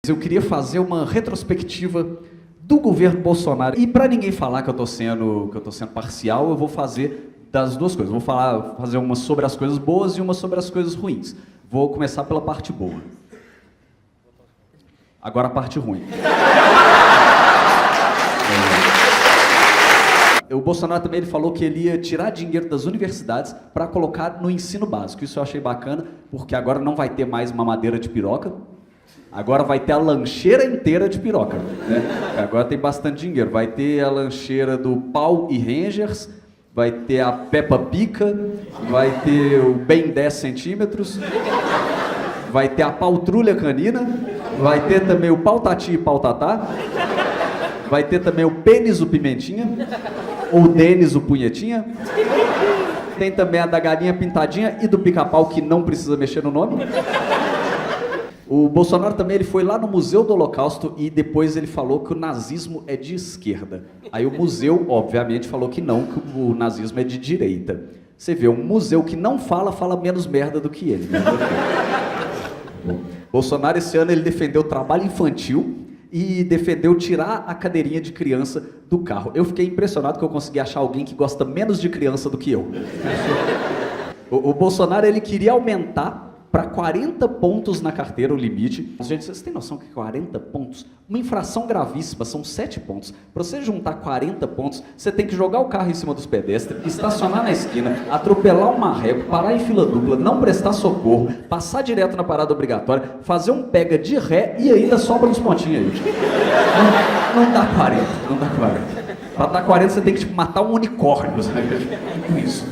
Eu queria fazer uma retrospectiva do governo Bolsonaro. E para ninguém falar que eu tô sendo parcial, eu vou fazer das duas coisas. Vou fazer uma sobre as coisas boas e uma sobre as coisas ruins. Vou começar pela parte boa. Agora a parte ruim. O Bolsonaro também ele falou que ele ia tirar dinheiro das universidades para colocar no ensino básico. Isso eu achei bacana, porque agora não vai ter mais mamadeira de piroca. Agora vai ter a lancheira inteira de piroca, né? Agora tem bastante dinheiro. Vai ter a lancheira do Pau e Rangers, vai ter a Peppa Pica, vai ter o Bem 10 centímetros, vai ter a Pautrulha Canina, vai ter também o Pau Tati e Pau Tatá, vai ter também o Pênis o Pimentinha, ou o Denis o Punhetinha. Tem também a da Galinha Pintadinha e do Pica-Pau, que não precisa mexer no nome. O Bolsonaro também ele foi lá no Museu do Holocausto e depois ele falou que o nazismo é de esquerda. Aí o museu, obviamente, falou que não, que o nazismo é de direita. Você vê, um museu que não fala menos merda do que ele. Né? Bolsonaro, esse ano, ele defendeu o trabalho infantil e defendeu tirar a cadeirinha de criança do carro. Eu fiquei impressionado que eu consegui achar alguém que gosta menos de criança do que eu. O Bolsonaro, ele queria aumentar para 40 pontos na carteira o limite. Gente, vocês têm noção que 40 pontos? Uma infração gravíssima, são 7 pontos. Para você juntar 40 pontos, você tem que jogar o carro em cima dos pedestres, estacionar na esquina, atropelar um marreco, parar em fila dupla, não prestar socorro, passar direto na parada obrigatória, fazer um pega de ré e ainda sobra uns pontinhos aí. Não dá 40, não dá 40. Para dar 40 você tem que matar um unicórnio, sabe? Com isso.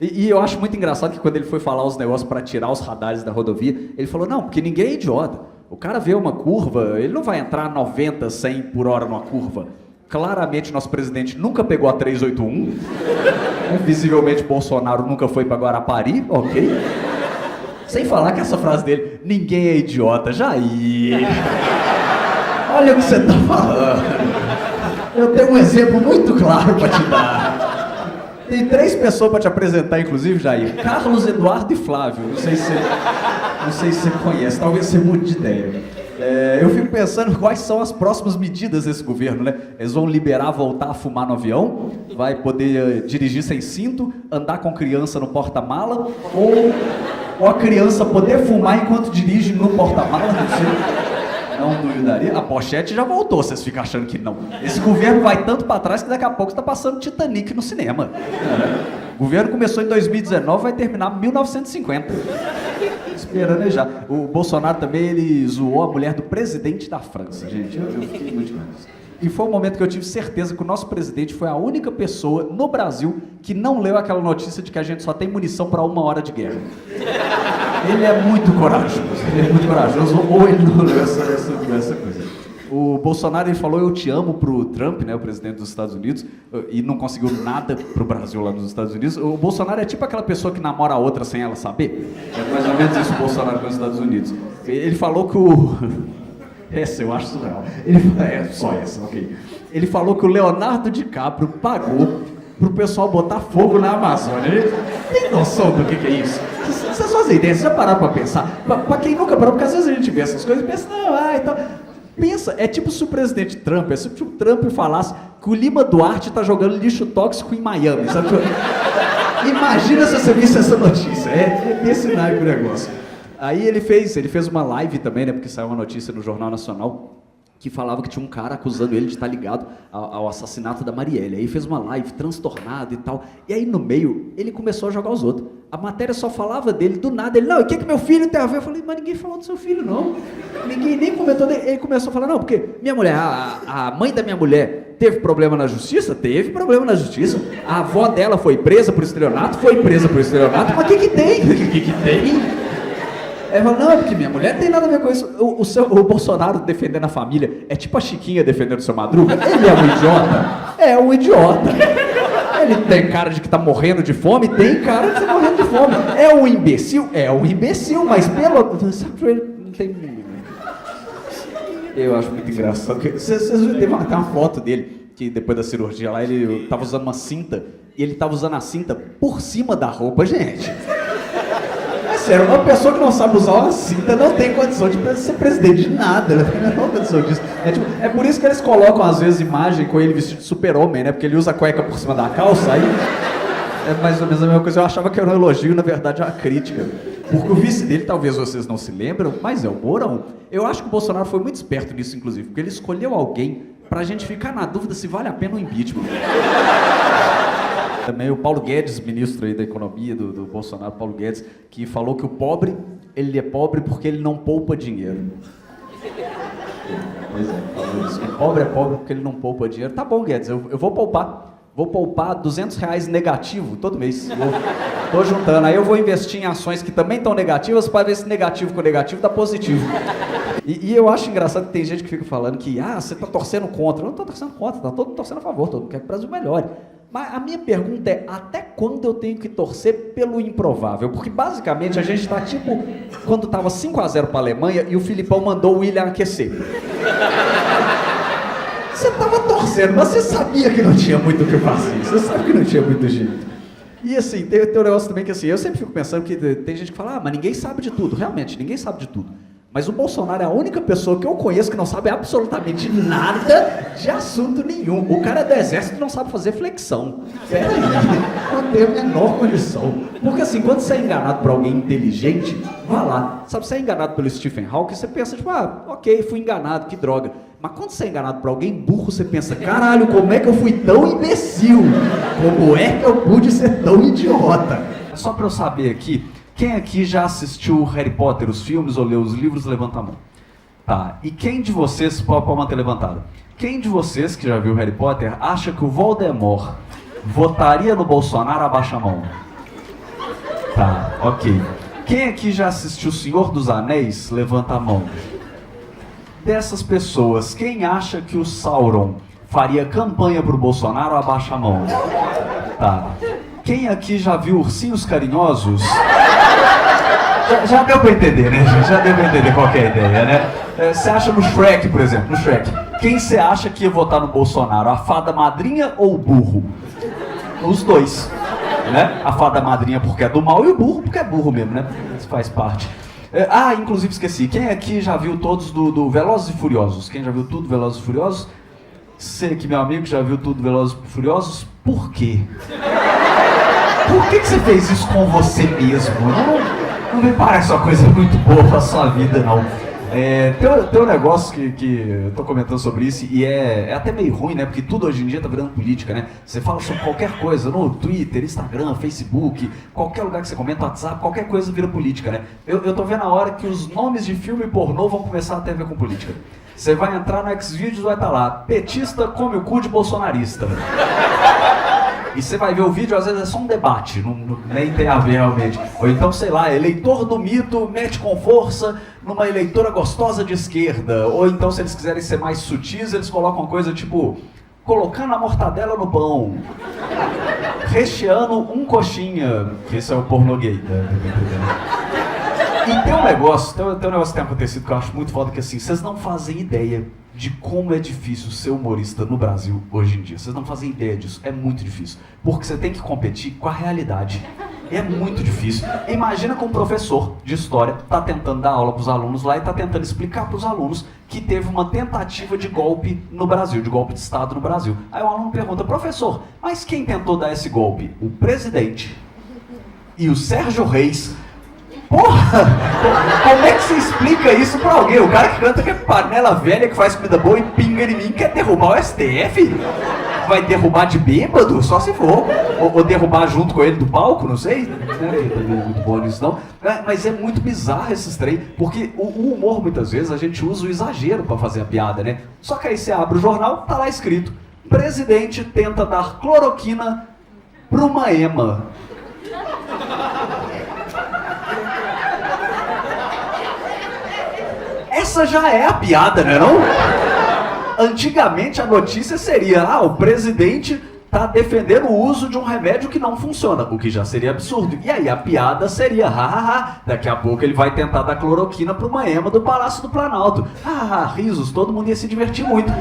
E eu acho muito engraçado que quando ele foi falar os negócios para tirar os radares da rodovia, ele falou, não, porque ninguém é idiota. O cara vê uma curva, ele não vai entrar 90, 100 por hora numa curva. Claramente, nosso presidente nunca pegou a 381. Visivelmente, Bolsonaro nunca foi para Guarapari, ok? Sem falar que essa frase dele, ninguém é idiota. Jair, olha o que você tá falando. Eu tenho um exemplo muito claro para te dar. Tem 3 pessoas para te apresentar, inclusive, Jair. Carlos, Eduardo e Flávio. Não sei se você conhece, talvez você mude de ideia. Eu fico pensando quais são as próximas medidas desse governo, né? Eles vão liberar voltar a fumar no avião, vai poder dirigir sem cinto, andar com criança no porta-mala, ou a criança poder fumar enquanto dirige no porta-mala, não sei. Não duvidaria. A pochete já voltou, vocês ficam achando que não. Esse governo vai tanto para trás que daqui a pouco está passando Titanic no cinema. O governo começou em 2019, vai terminar em 1950. Esperando aí já. O Bolsonaro também, ele zoou a mulher do presidente da França, gente. Eu fiquei muito demais. E foi um momento que eu tive certeza que o nosso presidente foi a única pessoa no Brasil que não leu aquela notícia de que a gente só tem munição para 1 hora de guerra. Ele é muito corajoso, ou ele não leu essa coisa. O Bolsonaro ele falou eu te amo pro Trump, né, o presidente dos Estados Unidos, e não conseguiu nada pro Brasil lá nos Estados Unidos. O Bolsonaro é tipo aquela pessoa que namora a outra sem ela saber. É mais ou menos isso o Bolsonaro com os Estados Unidos. Ele falou que o... Essa eu acho surreal. Só essa, ok. Ele falou que o Leonardo DiCaprio pagou pro pessoal botar fogo na Amazônia. Ele tem noção do que é isso? Vocês fazem ideia, vocês já pararam pra pensar? Pra quem nunca parou, porque às vezes a gente vê essas coisas e pensa, não, então... Pensa, é tipo se o presidente Trump, é tipo se o Trump falasse que o Lima Duarte tá jogando lixo tóxico em Miami, sabe? Imagina se você visse essa notícia, é desse naipe o negócio. Aí ele fez uma live também, né, porque saiu uma notícia no Jornal Nacional, que falava que tinha um cara acusando ele de estar ligado ao assassinato da Marielle. Aí fez uma live transtornado e tal. E aí no meio, ele começou a jogar os outros. A matéria só falava dele, do nada. Ele, não, o que meu filho tem a ver? Eu falei, mas ninguém falou do seu filho, não. Ninguém nem comentou dele. Ele começou a falar, não, porque minha mulher, a mãe da minha mulher teve problema na justiça? Teve problema na justiça. A avó dela foi presa por estelionato? Foi presa por estelionato. Mas o que tem? O que tem? Aí fala, não, é porque minha mulher não tem nada a ver com isso. O Bolsonaro defendendo a família é tipo a Chiquinha defendendo o seu Madruga. Ele é um idiota? É um idiota. Ele tem cara de que tá morrendo de fome? Tem cara de que tá morrendo de fome. É um imbecil? É um imbecil, mas pelo... Sabe, não tem... Eu acho muito engraçado. Vocês viram, tem uma foto dele, que depois da cirurgia lá, ele tava usando uma cinta, e ele tava usando a cinta por cima da roupa, gente. sério, uma pessoa que não sabe usar uma cinta não tem condição de ser presidente de nada, né? Não tem condição disso. É por isso que eles colocam, às vezes, imagem com ele vestido de super-homem, né? Porque ele usa a cueca por cima da calça, aí é mais ou menos a mesma coisa. Eu achava que era um elogio, na verdade é uma crítica. Porque o vice dele, talvez vocês não se lembram, mas é o Mourão. Eu acho que o Bolsonaro foi muito esperto nisso, inclusive, porque ele escolheu alguém pra gente ficar na dúvida se vale a pena o impeachment. Também o Paulo Guedes, ministro aí da economia do Bolsonaro, Paulo Guedes, que falou que o pobre, ele é pobre porque ele não poupa dinheiro. Pois é, falou isso. O pobre é pobre porque ele não poupa dinheiro. Tá bom, Guedes, eu vou poupar. Vou poupar R$200 negativo todo mês. Tô juntando. Aí eu vou investir em ações que também estão negativas para ver se negativo com negativo dá positivo. E eu acho engraçado que tem gente que fica falando que você tá torcendo contra. Eu não tô torcendo contra, tá todo mundo torcendo a favor, todo mundo quer que o Brasil melhore. Mas a minha pergunta é, até quando eu tenho que torcer pelo improvável? Porque basicamente a gente tá tipo quando tava 5-0 pra Alemanha e o Filipão mandou o William aquecer. Você tava torcendo, mas você sabia que não tinha muito o que fazer. Você sabe que não tinha muito jeito. E assim, tem um negócio também que assim, eu sempre fico pensando que tem gente que fala, mas ninguém sabe de tudo. Realmente, ninguém sabe de tudo. Mas o Bolsonaro é a única pessoa que eu conheço que não sabe absolutamente nada de assunto nenhum. O cara é do exército e não sabe fazer flexão. Pera aí, não tem a menor condição. Porque assim, quando você é enganado por alguém inteligente, vá lá. Sabe, você é enganado pelo Stephen Hawking, você pensa, tipo, ok, fui enganado, que droga. Mas quando você é enganado por alguém burro, você pensa, caralho, como é que eu fui tão imbecil? Como é que eu pude ser tão idiota? Só pra eu saber aqui, quem aqui já assistiu Harry Potter, os filmes, ou leu os livros, levanta a mão. Tá, e quem de vocês, pode manter levantado, quem de vocês que já viu Harry Potter acha que o Voldemort votaria no Bolsonaro? Abaixa a mão. Tá, ok. Quem aqui já assistiu O Senhor dos Anéis? Levanta a mão. Dessas pessoas, quem acha que o Sauron faria campanha pro Bolsonaro? Abaixa a mão. Tá. Quem aqui já viu Ursinhos Carinhosos? Já deu pra entender, né, gente? Já deu pra entender qual que é a ideia, né? Você acha no Shrek, por exemplo, no Shrek, quem você acha que ia votar no Bolsonaro? A fada madrinha ou o burro? Os dois, né? A fada madrinha porque é do mal e o burro porque é burro mesmo, né? Isso faz parte. Inclusive esqueci, quem aqui já viu todos do Velozes e Furiosos? Quem já viu tudo Velozes e Furiosos? Você que, meu amigo, já viu tudo Velozes e Furiosos? Por quê? Por que você fez isso com você mesmo? Não me parece uma coisa muito boa pra sua vida, não. Tem um negócio que eu tô comentando sobre isso e é até meio ruim, né? Porque tudo hoje em dia tá virando política, né? Você fala sobre qualquer coisa no Twitter, Instagram, Facebook, qualquer lugar que você comenta, WhatsApp, qualquer coisa vira política, né? Eu tô vendo a hora que os nomes de filme pornô vão começar a ter a ver com política. Você vai entrar no Xvideos, vai estar lá, petista come o cu de bolsonarista. E você vai ver o vídeo, às vezes é só um debate, nem tem a ver realmente. Ou então, sei lá, eleitor do mito mete com força numa eleitora gostosa de esquerda. Ou então, se eles quiserem ser mais sutis, eles colocam coisa tipo, colocando a mortadela no pão, recheando um coxinha, que esse é o pornô gay, né? E tem um negócio que tem acontecido que eu acho muito foda, que assim, vocês não fazem ideia de como é difícil ser humorista no Brasil hoje em dia. Vocês não fazem ideia disso, é muito difícil. Porque você tem que competir com a realidade. É muito difícil. Imagina que um professor de história está tentando dar aula para os alunos lá e está tentando explicar para os alunos que teve uma tentativa de golpe no Brasil, de golpe de Estado no Brasil. Aí o aluno pergunta, professor, mas quem tentou dar esse golpe? O presidente e o Sérgio Reis. Porra! Como é que você explica isso pra alguém? O cara que canta que é panela velha, que faz comida boa e pinga em mim, quer derrubar o STF? Vai derrubar de bêbado? Só se for. Ou derrubar junto com ele do palco, não sei. Não é muito bom nisso, não. Mas é muito bizarro esses trem, porque o humor, muitas vezes, a gente usa o exagero pra fazer a piada, né? Só que aí você abre o jornal, tá lá escrito, presidente tenta dar cloroquina pra uma ema. Essa já é a piada, né, não? Antigamente a notícia seria, o presidente tá defendendo o uso de um remédio que não funciona, o que já seria absurdo. E aí a piada seria, daqui a pouco ele vai tentar dar cloroquina para uma ema do Palácio do Planalto. Risos, todo mundo ia se divertir muito.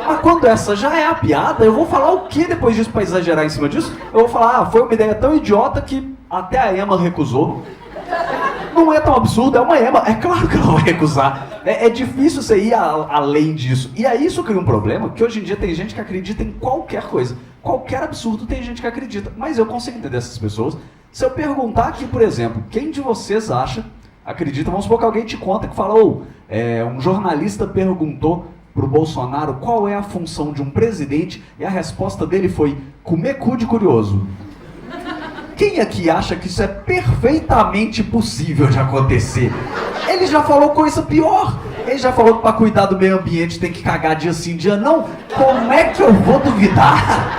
Mas quando essa já é a piada, eu vou falar o que depois disso para exagerar em cima disso? Eu vou falar, foi uma ideia tão idiota que até a ema recusou. Não é tão absurdo, é uma ema. É claro que ela vai recusar. É difícil você ir além disso. E aí isso cria um problema, que hoje em dia tem gente que acredita em qualquer coisa. Qualquer absurdo tem gente que acredita. Mas eu consigo entender essas pessoas. Se eu perguntar aqui, por exemplo, quem de vocês acredita, vamos supor que alguém te conta que fala, um jornalista perguntou pro Bolsonaro qual é a função de um presidente e a resposta dele foi comer cu de curioso. Quem aqui acha que isso é perfeitamente possível de acontecer? Ele já falou coisa pior. Ele já falou que para cuidar do meio ambiente tem que cagar dia sim, dia não. Como é que eu vou duvidar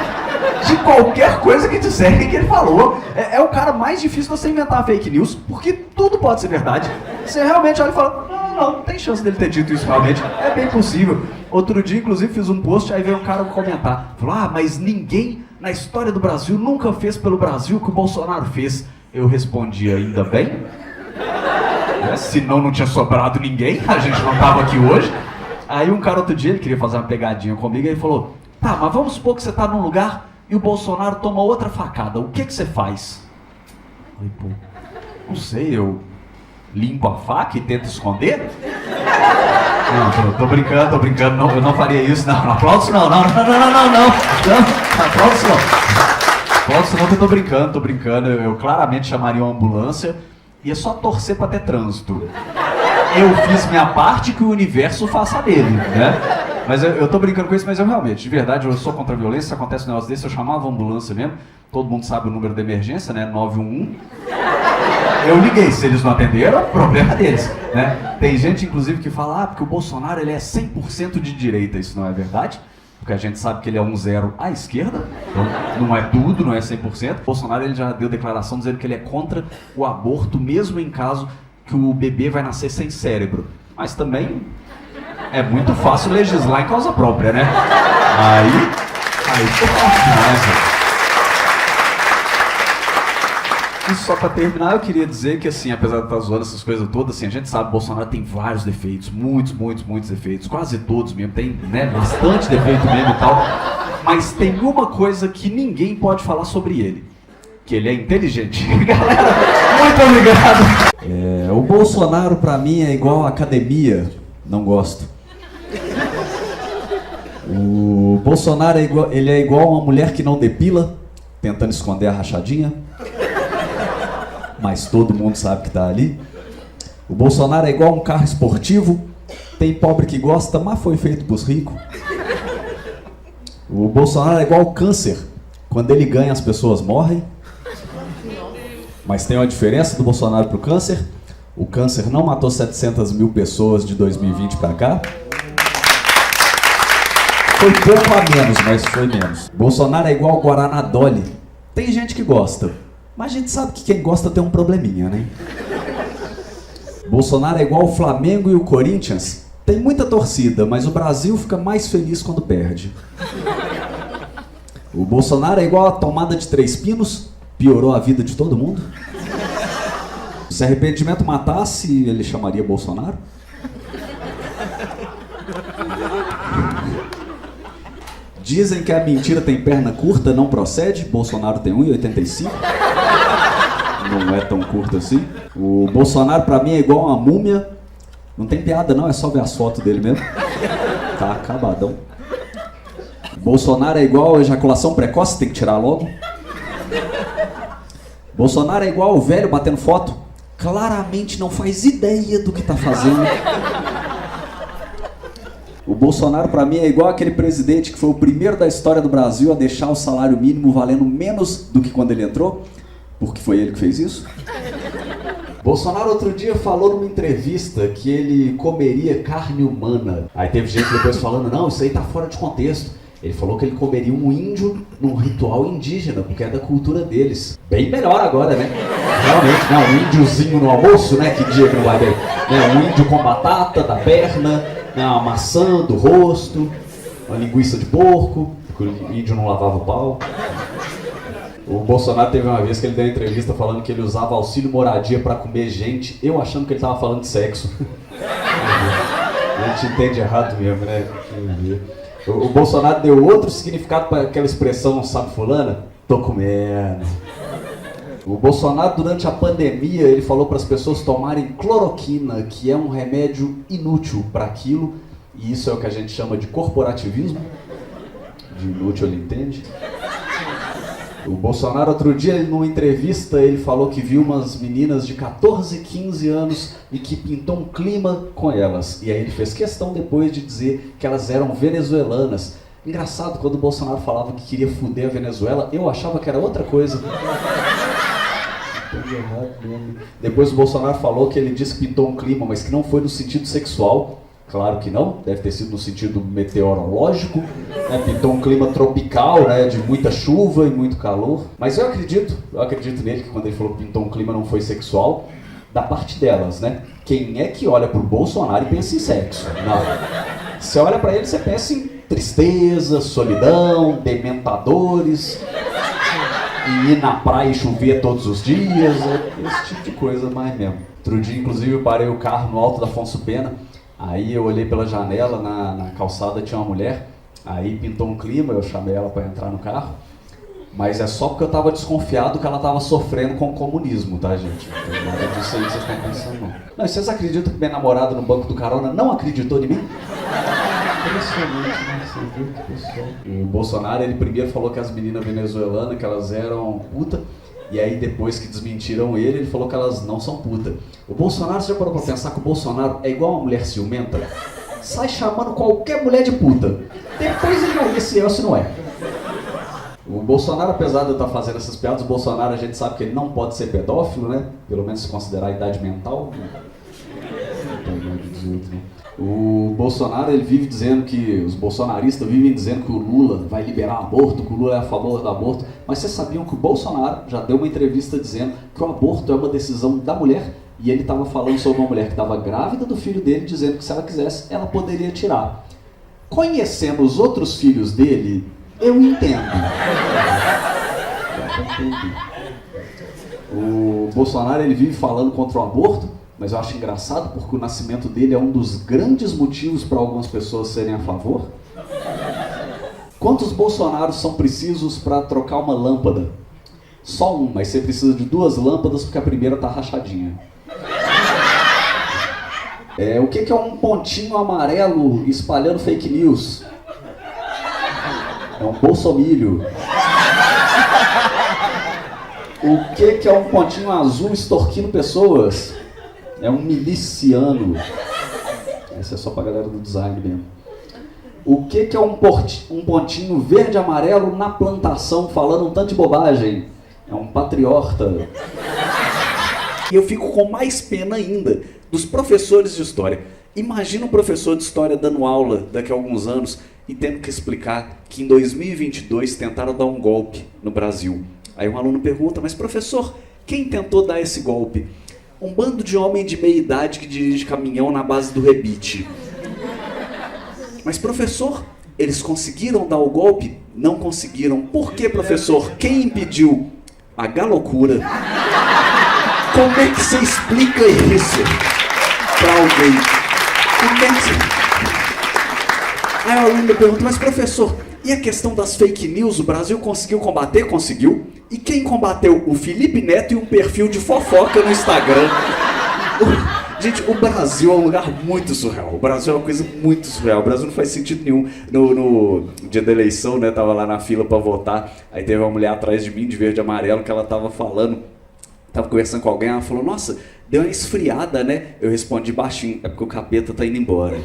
de qualquer coisa que disserem que ele falou? É o cara mais difícil de você inventar fake news, porque tudo pode ser verdade. Você realmente olha e fala, não tem chance dele ter dito isso realmente. É bem possível. Outro dia, inclusive, fiz um post, aí veio um cara comentar. Falou, mas ninguém na história do Brasil nunca fez pelo Brasil o que o Bolsonaro fez. Eu respondi, ainda bem. Senão não tinha sobrado ninguém, a gente não tava aqui hoje. Aí um cara outro dia, ele queria fazer uma pegadinha comigo, e ele falou, tá, mas vamos supor que você tá num lugar e o Bolsonaro toma outra facada, o que você faz? Eu falei, não sei, eu limpo a faca e tento esconder? Não, tô brincando, não, eu não faria isso, não aplaudo isso não, aplaudo isso não que eu tô brincando, eu claramente chamaria uma ambulância e é só torcer pra ter trânsito. Eu fiz minha parte, que o universo faça dele, né? Mas eu tô brincando com isso, mas eu realmente, de verdade, eu sou contra a violência, se acontece um negócio desse, eu chamava a ambulância mesmo, todo mundo sabe o número da emergência, né, 911. Eu liguei, se eles não atenderam, problema deles, né? Tem gente, inclusive, que fala, porque o Bolsonaro, ele é 100% de direita, isso não é verdade? Porque a gente sabe que ele é 1-0 à esquerda, então não é tudo, não é 100%. O Bolsonaro, ele já deu declaração dizendo que ele é contra o aborto, mesmo em caso que o bebê vai nascer sem cérebro. Mas também é muito fácil legislar em causa própria, né? Aí ficou fácil demais, né? E só pra terminar, eu queria dizer que, assim, apesar de estar zoando essas coisas todas, assim, a gente sabe que o Bolsonaro tem vários defeitos, muitos defeitos, quase todos mesmo, tem, né, bastante defeito mesmo e tal, mas tem uma coisa que ninguém pode falar sobre ele, que ele é inteligente. Galera, muito obrigado! O Bolsonaro, pra mim, é igual a academia, não gosto. O Bolsonaro ele é igual uma mulher que não depila, tentando esconder a rachadinha. Mas todo mundo sabe que tá ali. O Bolsonaro é igual um carro esportivo, tem pobre que gosta, mas foi feito pros ricos. O Bolsonaro é igual o câncer, quando ele ganha as pessoas morrem. Mas tem uma diferença do Bolsonaro pro câncer: o câncer não matou 700 mil pessoas de 2020 pra cá. Foi pouco a menos, mas foi menos. Bolsonaro é igual o Guaraná Dolly, tem gente que gosta, mas a gente sabe que quem gosta tem um probleminha, né? Bolsonaro é igual o Flamengo e o Corinthians. Tem muita torcida, mas o Brasil fica mais feliz quando perde. O Bolsonaro é igual a tomada de 3 pinos. Piorou a vida de todo mundo. Se arrependimento matasse, ele chamaria Bolsonaro. Dizem que a mentira tem perna curta, não procede. Bolsonaro tem 1,85. Não é tão curto assim. O Bolsonaro pra mim é igual uma múmia. Não tem piada não, é só ver as fotos dele mesmo. Tá acabadão. Bolsonaro é igual a ejaculação precoce, tem que tirar logo. Bolsonaro é igual o velho batendo foto. Claramente não faz ideia do que tá fazendo. O Bolsonaro pra mim é igual aquele presidente que foi o primeiro da história do Brasil a deixar o salário mínimo valendo menos do que quando ele entrou. Porque foi ele que fez isso. Bolsonaro outro dia falou numa entrevista que ele comeria carne humana. Aí teve gente depois falando, não, isso aí tá fora de contexto. Ele falou que ele comeria um índio num ritual indígena, porque é da cultura deles. Bem melhor agora, né? Realmente, né? Um índiozinho no almoço, né? Que dia que não vai bem? Né? Um índio com batata da perna, né? Uma maçã do rosto, uma linguiça de porco, porque o índio não lavava o pau. O Bolsonaro teve uma vez que ele deu uma entrevista falando que ele usava auxílio moradia pra comer gente, eu achando que ele tava falando de sexo. A gente entende errado mesmo, né? O Bolsonaro deu outro significado para aquela expressão, sabe fulana? Tô comendo. O Bolsonaro, durante a pandemia, ele falou para as pessoas tomarem cloroquina, que é um remédio inútil para aquilo, e isso é o que a gente chama de corporativismo. De inútil ele entende. O Bolsonaro, outro dia, numa entrevista, ele falou que viu umas meninas de 14, 15 anos e que pintou um clima com elas. E aí ele fez questão depois de dizer que elas eram venezuelanas. Engraçado, quando o Bolsonaro falava que queria fuder a Venezuela, eu achava que era outra coisa. Depois o Bolsonaro falou que ele disse que pintou um clima, mas que não foi no sentido sexual. Claro que não, deve ter sido no sentido meteorológico, né? Pintou um clima tropical, né? De muita chuva e muito calor. Mas eu acredito nele, que quando ele falou que pintou um clima não foi sexual, da parte delas, né? Quem é que olha pro Bolsonaro e pensa em sexo? Não. Você olha pra ele, você pensa em tristeza, solidão, dementadores, e ir na praia e chover todos os dias, esse tipo de coisa mais mesmo. Outro dia, inclusive, eu parei o carro no alto da Afonso Pena. Aí eu olhei pela janela, na calçada tinha uma mulher, aí pintou um clima, eu chamei ela para entrar no carro, mas é só porque eu estava desconfiado que ela estava sofrendo com o comunismo, tá, gente? Não tem nada disso aí que vocês estão pensando, não. Não, vocês acreditam que minha namorada no banco do carona não acreditou em mim? Impressionante, né? Você viu que pessoal. O Bolsonaro, ele primeiro falou que as meninas venezuelanas, que elas eram puta. E aí depois que desmentiram ele falou que elas não são puta. O Bolsonaro, você já parou pra pensar que o Bolsonaro é igual uma mulher ciumenta? Sai chamando qualquer mulher de puta. Depois ele vai ver se é ou se não é. O Bolsonaro, apesar de eu estar fazendo essas piadas, o Bolsonaro a gente sabe que ele não pode ser pedófilo, né? Pelo menos se considerar a idade mental. Não tem nada de dizer outro, não. O Bolsonaro, ele vive dizendo que, os bolsonaristas vivem dizendo que o Lula vai liberar aborto, que o Lula é a favor do aborto, mas vocês sabiam que o Bolsonaro já deu uma entrevista dizendo que o aborto é uma decisão da mulher, e ele estava falando sobre uma mulher que estava grávida do filho dele, dizendo que se ela quisesse, ela poderia tirar. Conhecendo os outros filhos dele, eu entendo. O Bolsonaro, ele vive falando contra o aborto, mas eu acho engraçado porque o nascimento dele é um dos grandes motivos para algumas pessoas serem a favor. Quantos Bolsonaros são precisos para trocar uma lâmpada? Só um, mas você precisa de 2 lâmpadas porque a primeira está rachadinha. O que é um pontinho amarelo espalhando fake news? É um bolsomilho. O que é um pontinho azul extorquindo pessoas? É um miliciano. Essa é só pra galera do design mesmo. O que é um pontinho verde e amarelo na plantação falando um tanto de bobagem? É um patriota. E eu fico com mais pena ainda dos professores de história. Imagina um professor de história dando aula daqui a alguns anos e tendo que explicar que em 2022 tentaram dar um golpe no Brasil. Aí um aluno pergunta, mas professor, quem tentou dar esse golpe? Um bando de homem de meia idade que dirige caminhão na base do rebite. Mas professor, eles conseguiram dar o golpe? Não conseguiram. Por que, professor? Quem impediu? A galocura. Como é que você explica isso pra alguém? Como é que você... Aí o aluno pergunta, mas professor, e a questão das fake news, o Brasil conseguiu combater? Conseguiu. E quem combateu? O Felipe Neto e um perfil de fofoca no Instagram. Gente, o Brasil é um lugar muito surreal. O Brasil é uma coisa muito surreal. O Brasil não faz sentido nenhum. No dia da eleição, né, tava lá na fila pra votar. Aí teve uma mulher atrás de mim, de verde e amarelo, que ela tava falando. Tava conversando com alguém, ela falou, nossa, deu uma esfriada, né? Eu respondi baixinho, é porque o capeta tá indo embora.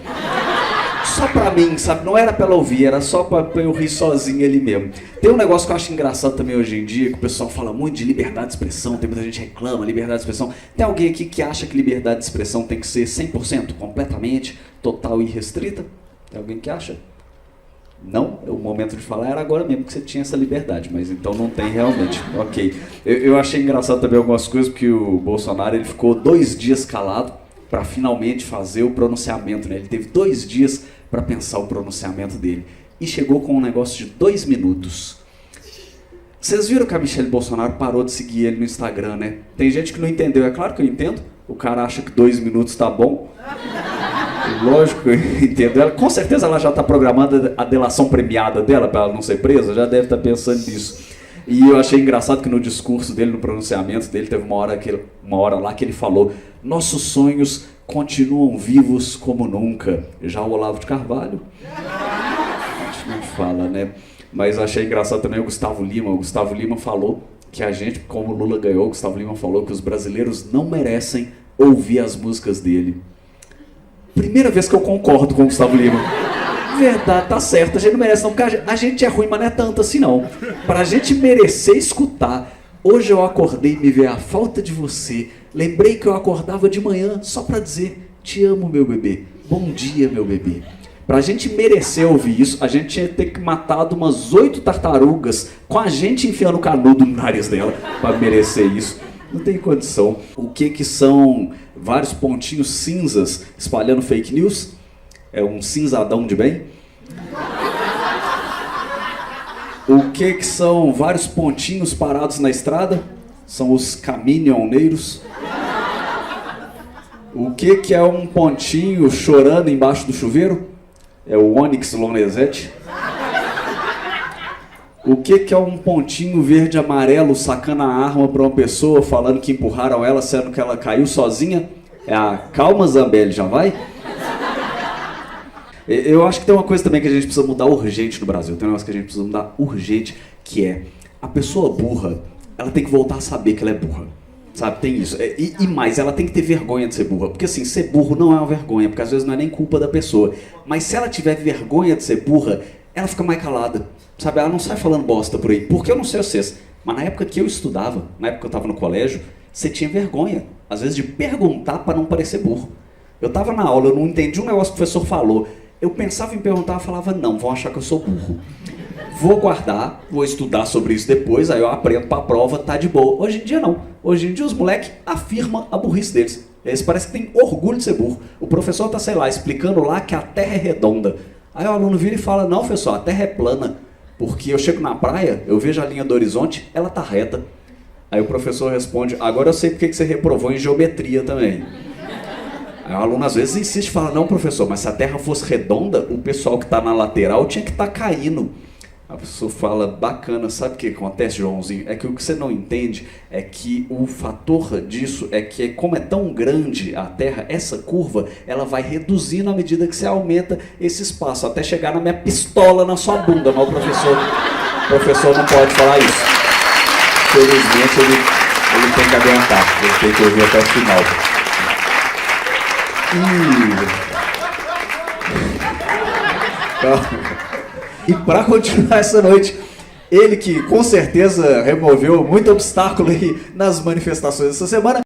Só pra mim, sabe? Não era pra ela ouvir, era só pra eu rir sozinho ali mesmo. Tem um negócio que eu acho engraçado também hoje em dia, que o pessoal fala muito de liberdade de expressão, tem muita gente que reclama, liberdade de expressão. Tem alguém aqui que acha que liberdade de expressão tem que ser 100%, completamente, total e restrita? Tem alguém que acha? Não? O momento de falar era agora mesmo que você tinha essa liberdade, mas então não tem realmente. Ok. Eu achei engraçado também algumas coisas, porque o Bolsonaro ele ficou 2 dias calado para finalmente fazer o pronunciamento, né? Ele teve 2 dias para pensar o pronunciamento dele e chegou com um negócio de 2 minutos. Vocês viram que a Michelle Bolsonaro parou de seguir ele no Instagram, né? Tem gente que não entendeu, é claro que eu entendo. O cara acha que 2 minutos tá bom. Lógico que eu entendo ela. Com certeza ela já está programando a delação premiada dela para ela não ser presa, já deve estar pensando nisso. E eu achei engraçado que no discurso dele, no pronunciamento dele, teve uma hora lá que ele falou: nossos sonhos continuam vivos como nunca. Já o Olavo de Carvalho, a gente não fala, né? Mas achei engraçado também o Gustavo Lima. O Gustavo Lima falou que a gente, como o Lula ganhou, o Gustavo Lima falou que os brasileiros não merecem ouvir as músicas dele. Primeira vez que eu concordo com o Gustavo Lima. Verdade, tá certo, a gente não merece não, porque a gente é ruim, mas não é tanto assim não. Pra gente merecer escutar, hoje eu acordei e me veio a falta de você, lembrei que eu acordava de manhã só pra dizer, te amo meu bebê, bom dia meu bebê. Pra gente merecer ouvir isso, a gente tinha que ter matado umas 8 tartarugas com a gente enfiando canudo no nariz dela pra merecer isso. Não tem condição. O que são vários pontinhos cinzas espalhando fake news? É um cinzadão de bem? O que são vários pontinhos parados na estrada? São os caminhoneiros. O que é um pontinho chorando embaixo do chuveiro? É o Onyx Lorenzetti. O que é um pontinho verde e amarelo sacando a arma para uma pessoa, falando que empurraram ela, sendo que ela caiu sozinha? É a calma, Zambelli, já vai? Eu acho que tem uma coisa também que a gente precisa mudar urgente no Brasil. Tem um negócio que a gente precisa mudar urgente, que é a pessoa burra, ela tem que voltar a saber que ela é burra. Sabe, tem isso. E mais, ela tem que ter vergonha de ser burra. Porque assim, ser burro não é uma vergonha, porque às vezes não é nem culpa da pessoa. Mas se ela tiver vergonha de ser burra, ela fica mais calada. Sabe, ela não sai falando bosta por aí. Porque eu não sei vocês, mas na época que eu estudava, na época que eu estava no colégio, você tinha vergonha, às vezes, de perguntar para não parecer burro. Eu estava na aula, eu não entendi um negócio que o professor falou. Eu pensava em perguntar, eu falava, não, vão achar que eu sou burro. Vou guardar, vou estudar sobre isso depois, aí eu aprendo pra prova, tá de boa. Hoje em dia não. Hoje em dia os moleques afirmam a burrice deles. Eles parecem que têm orgulho de ser burro. O professor tá, sei lá, explicando lá que a Terra é redonda. Aí o aluno vira e fala, não, professor, a Terra é plana. Porque eu chego na praia, eu vejo a linha do horizonte, ela tá reta. Aí o professor responde, agora eu sei porque que você reprovou em geometria também. Aí o aluno às vezes insiste e fala, não, professor, mas se a Terra fosse redonda, o pessoal que tá na lateral tinha que estar caindo. A pessoa fala, bacana, sabe o que acontece, Joãozinho? É que o que você não entende é que o fator disso é que, como é tão grande a Terra, essa curva, ela vai reduzindo à medida que você aumenta esse espaço, até chegar na minha pistola na sua bunda. Mas o professor não pode falar isso. Felizmente, ele tem que aguentar, ele tem que ouvir até o final. E para continuar essa noite, ele que com certeza removeu muito obstáculo aí nas manifestações dessa semana,